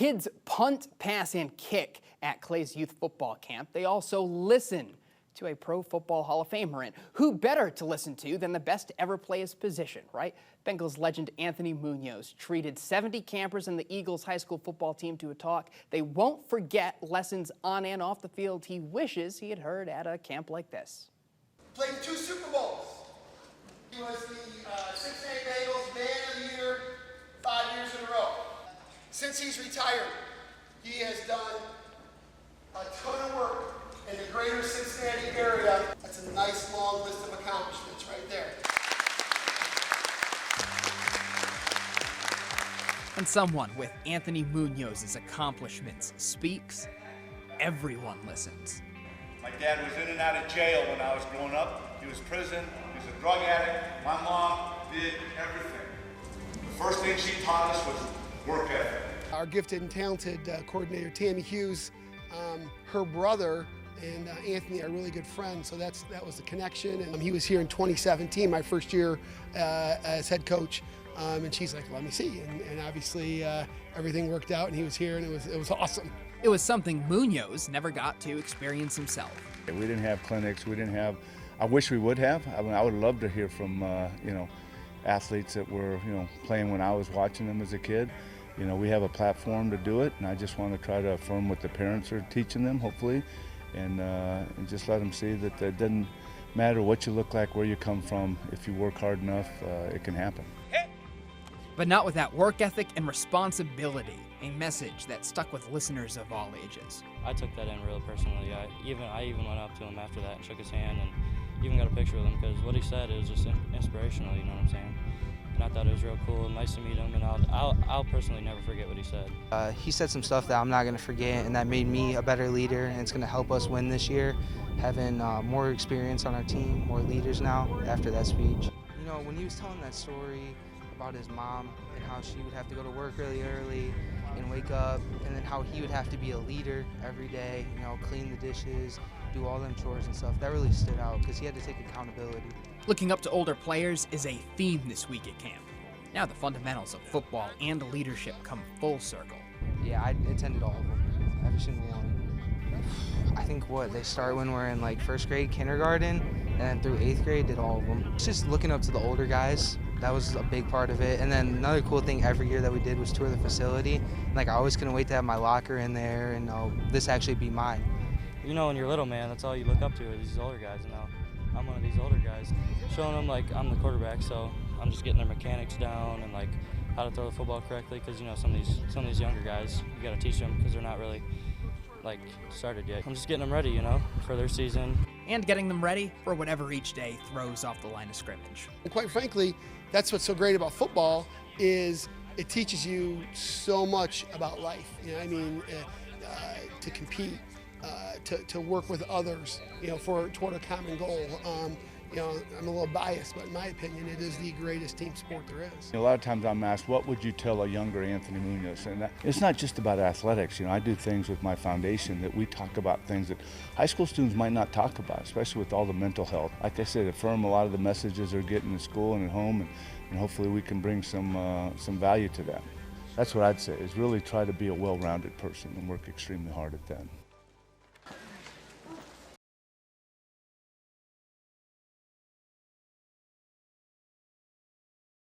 Kids punt, pass, and kick at Clay's youth football camp. They also listen to a Pro Football Hall of Famer. And who better to listen to than the best to ever play his position, right? Bengals legend Anthony Muñoz treated 70 campers in the Eagles high school football team to a talk they won't forget, lessons on and off the field he wishes he had heard at a camp like this. Played 2 Super Bowls. He was the 6A Bengals Man of the Year 5 years in a row. Since he's retired, he has done a ton of work in the greater Cincinnati area. That's a nice long list of accomplishments right there. And someone with Anthony Muñoz's accomplishments speaks, everyone listens. My dad was in and out of jail when I was growing up. He was in prison, he was a drug addict. My mom did everything. The first thing she taught us was work ethic. Our gifted and talented coordinator, 𝗦𝗽𝗶𝗵𝘁𝗀 her brother and Anthony are really good friends, so that was the connection. And he was here in 2017, my first year as head coach, and she's like, let me see. And obviously everything worked out, and he was here, and it was awesome. It was something Muñoz never got to experience himself. We didn't have clinics, we didn't have, I wish we would have. I mean, I would love to hear from, athletes that were, playing when I was watching them as a kid. We have a platform to do it, and I just want to try to affirm what the parents are teaching them, hopefully, and just let them see that it doesn't matter what you look like, where you come from. If you work hard enough, it can happen. But not without work ethic and responsibility, a message that stuck with listeners of all ages. I took that in real personally. I even went up to him after that and shook his hand and even got a picture with him, because what he said is just inspirational, you know what I'm saying? And I thought it was real cool and nice to meet him, and I'll personally never forget what he said. He said some stuff that I'm not going to forget, and that made me a better leader, and it's going to help us win this year, having more experience on our team, more leaders now after that speech. When he was telling that story about his mom and how she would have to go to work really early and wake up, and then how he would have to be a leader every day, clean the dishes, do all them chores and stuff, that really stood out because he had to take accountability. Looking up to older players is a theme this week at camp. Now the fundamentals of football and leadership come full circle. Yeah, I attended all of them, every single one. I think they start when we're in like first grade, kindergarten, and then through 8th grade did all of them. It's just looking up to the older guys. That was a big part of it. And then another cool thing every year that we did was tour the facility. Like, I always couldn't wait to have my locker in there and this actually be mine. When you're little, man, that's all you look up to are these older guys. And now I'm one of these older guys, showing them like I'm the quarterback, so I'm just getting their mechanics down and like how to throw the football correctly. Because some of these younger guys, you got to teach them because they're not really like started yet. I'm just getting them ready, for their season. And getting them ready for whatever each day throws off the line of scrimmage. And quite frankly, that's what's so great about football is it teaches you so much about life. To compete, to work with others, toward a common goal. I'm a little biased, but in my opinion, it is the greatest team sport there is. A lot of times I'm asked, what would you tell a younger Anthony Muñoz? And it's not just about athletics. I do things with my foundation that we talk about things that high school students might not talk about, especially with all the mental health. Like I said, affirm a lot of the messages they're getting in school and at home, and hopefully we can bring some value to that. That's what I'd say, is really try to be a well-rounded person and work extremely hard at that.